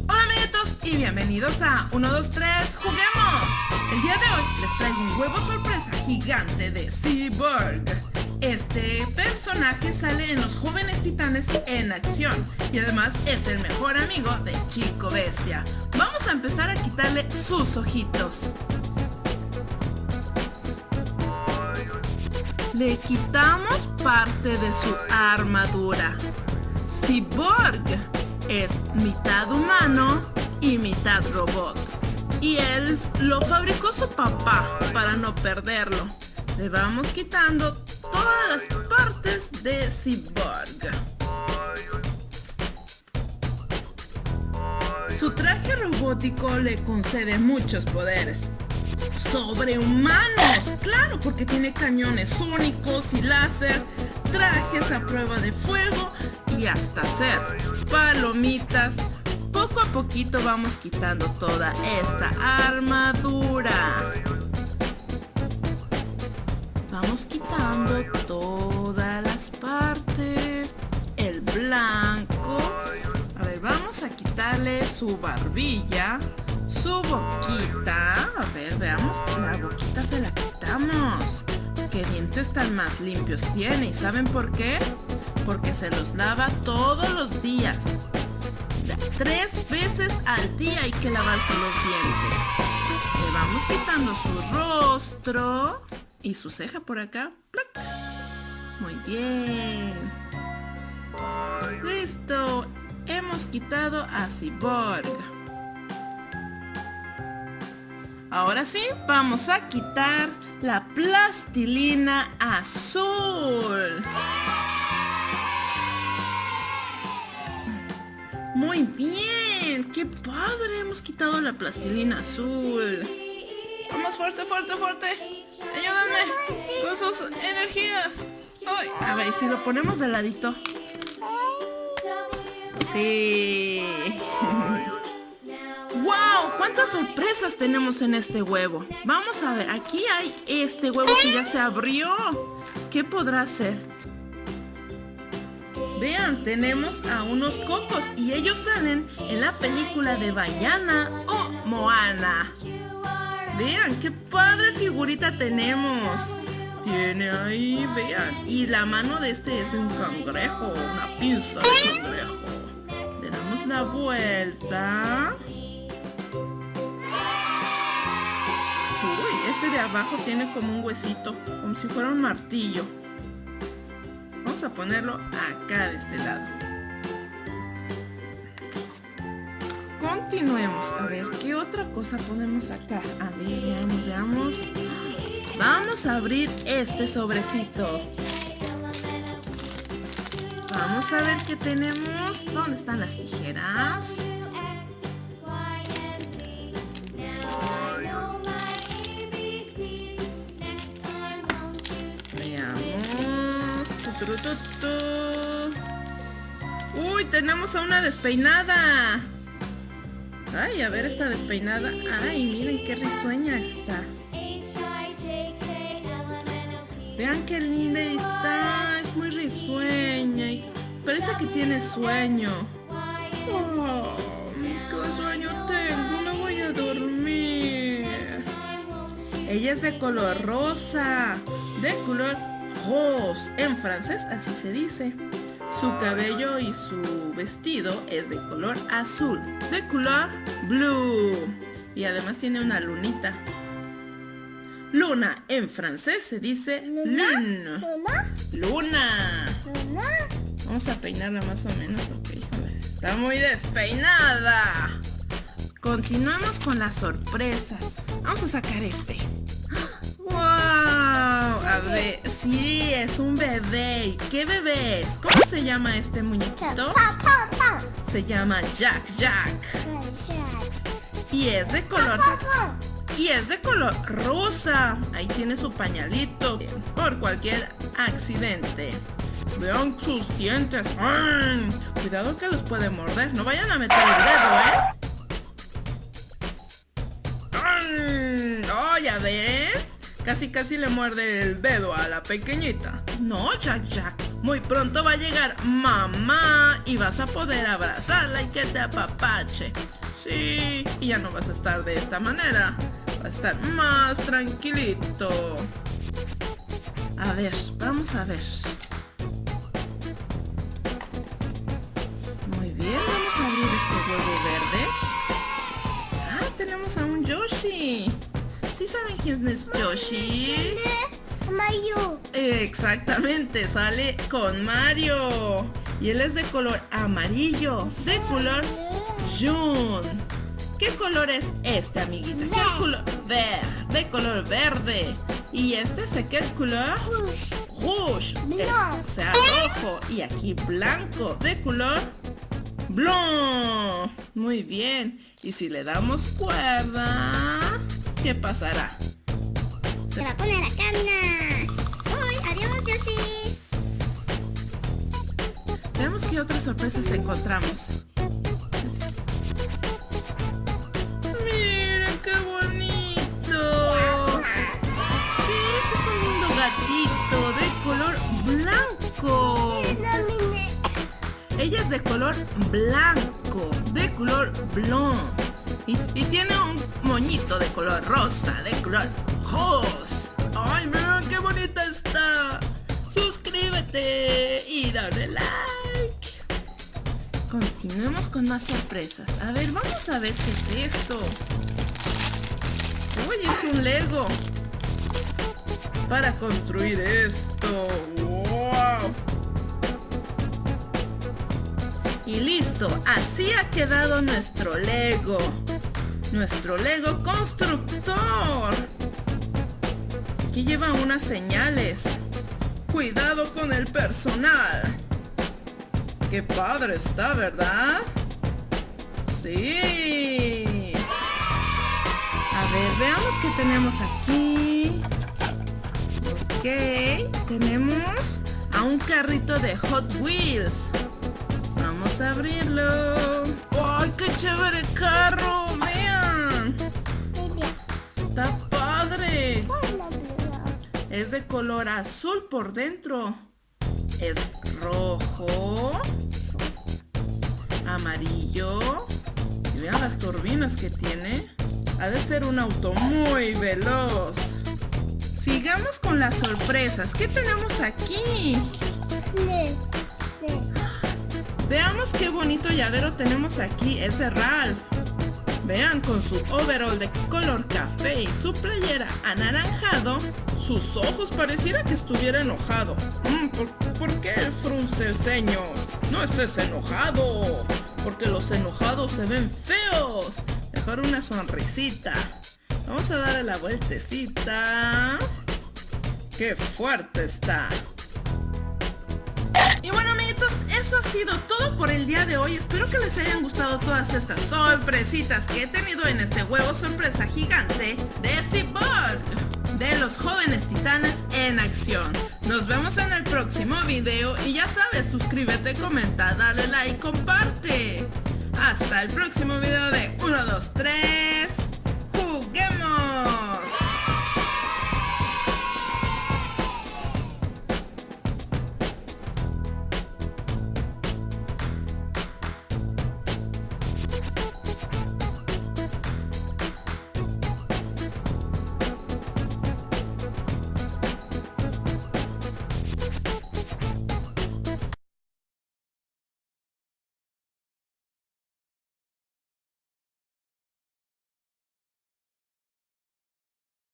Hola amiguitos y bienvenidos a 1, 2, 3, ¡juguemos! El día de hoy les traigo un huevo sorpresa gigante de Cyborg. Este personaje sale en Los Jóvenes Titanes en acción y además es el mejor amigo de Chico Bestia. Vamos a empezar a quitarle sus ojitos. Le quitamos parte de su armadura. Cyborg es mitad humano y mitad robot. Y él lo fabricó su papá para no perderlo. Le vamos quitando todas las partes de Cyborg. Su traje robótico le concede muchos poderes sobrehumanos, claro, porque tiene cañones sónicos y láser, trajes a prueba de fuego y hasta hacer palomitas. Poco a poquito vamos quitando toda esta armadura. Vamos quitando todas las partes. El blanco. A ver, vamos a quitarle su barbilla, su boquita. A ver, veamos. La boquita se la quitamos. ¿Qué dientes tan más limpios tiene? ¿Y saben por qué? Porque se los lava todos los días. 3 veces al día hay que lavarse los dientes. Le vamos quitando su rostro y su ceja por acá. ¡Plac! Muy bien. Listo. Hemos quitado a Cyborg. Ahora sí, vamos a quitar la plastilina azul. Muy bien, qué padre, hemos quitado la plastilina azul. Vamos, fuerte, fuerte, fuerte. Ayúdame con sus energías. Uy, a ver, si lo ponemos de ladito. Sí. ¡Wow! ¿Cuántas sorpresas tenemos en este huevo? Vamos a ver, aquí hay este huevo que ya se abrió. ¿Qué podrá ser? Vean, tenemos a unos cocos y ellos salen en la película de Vaiana o Moana. Vean, qué padre figurita tenemos. Tiene ahí, vean. Y la mano de este es de un cangrejo, una pinza de cangrejo. Le damos la vuelta. Uy, este de abajo tiene como un huesito, como si fuera un martillo. Vamos a ponerlo acá de este lado. Continuemos. A ver, ¿qué otra cosa ponemos acá? A ver, veamos, veamos. Vamos a abrir este sobrecito. Vamos a ver qué tenemos. ¿Dónde están las tijeras? Uy, tenemos a una despeinada. Ay, a ver esta despeinada. Ay, miren qué risueña está. Vean qué linda está. Es muy risueña y parece que tiene sueño. Oh, qué sueño tengo. Me voy a dormir. Ella es de color rosa. De color rose. En francés así se dice. Su cabello y su vestido es de color azul, de color blue. Y además tiene una lunita. Luna en francés se dice lune. Luna. Vamos a peinarla más o menos porque, híjole, está muy despeinada. Continuamos con las sorpresas. Vamos a sacar este. ¡Wow! A ver, sí, es un bebé. ¿Y qué bebé es? ¿Cómo se llama este muñequito? Se llama Jack Jack. Y es de color... Y es de color rosa. Ahí tiene su pañalito por cualquier accidente. Vean sus dientes. ¡Ay! Cuidado que los puede morder. No vayan a meter el dedo, ¡ay! ¡Oh, ya ven! Casi le muerde el dedo a la pequeñita. No, Jack Jack. Muy pronto va a llegar mamá y vas a poder abrazarla y que te apapache. Sí, y ya no vas a estar de esta manera. Va a estar más tranquilito. A ver, vamos a ver. Muy bien, vamos a abrir este huevo verde. Ah, tenemos a un Yoshi. ¿Sí saben quién es Yoshi? Mario. Exactamente, sale con Mario. Y él es de color amarillo, de color Jun. ¿Qué color es este, amiguita? ¿Qué color? Verde, de color verde. Y este es el color rouge, o sea, rojo. Y aquí blanco, de color blanc. Muy bien. Y si le damos cuerda, ¿qué pasará? Se va a poner a caminar. ¡Uy! ¡Adiós, Yoshi! Veamos qué otras sorpresas encontramos. ¡Miren qué bonito! ¿Qué es? Es un lindo gatito de color blanco. Ella es de color blanco, de color blond. Y tiene un moñito de color rosa, de color rose. ¡Ay, miren qué bonita está! Suscríbete y dale like. Continuemos con más sorpresas. A ver, vamos a ver qué es esto. Uy, es un Lego para construir esto. ¡Wow! Y listo, así ha quedado nuestro Lego. Nuestro Lego constructor. Aquí lleva unas señales. Cuidado con el personal. Qué padre está, ¿verdad? Sí. A ver, veamos qué tenemos aquí. Ok, tenemos a un carrito de Hot Wheels. Vamos a abrirlo. ¡Ay, qué chévere carro! ¡Vean! ¡Está padre! Es de color azul por dentro. Es rojo, amarillo. Y vean las turbinas que tiene. Ha de ser un auto muy veloz. Sigamos con las sorpresas. ¿Qué tenemos aquí? Veamos qué bonito llavero tenemos aquí. Es de Ralph. Vean, con su overall de color café y su playera anaranjado, sus ojos pareciera que estuviera enojado. ¿Por qué frunce el ceño? No estés enojado, porque los enojados se ven feos. Mejor una sonrisita. Vamos a darle la vueltecita. ¡Qué fuerte está! Y bueno, amiguitos, eso ha sido todo por el día de hoy. Espero que les hayan gustado todas estas sorpresitas que he tenido en este huevo sorpresa gigante de Cyborg, de los jóvenes titanes en acción. Nos vemos en el próximo video y ya sabes, suscríbete, comenta, dale like, comparte. Hasta el próximo video de 1, 2, 3. ¡Juguemos!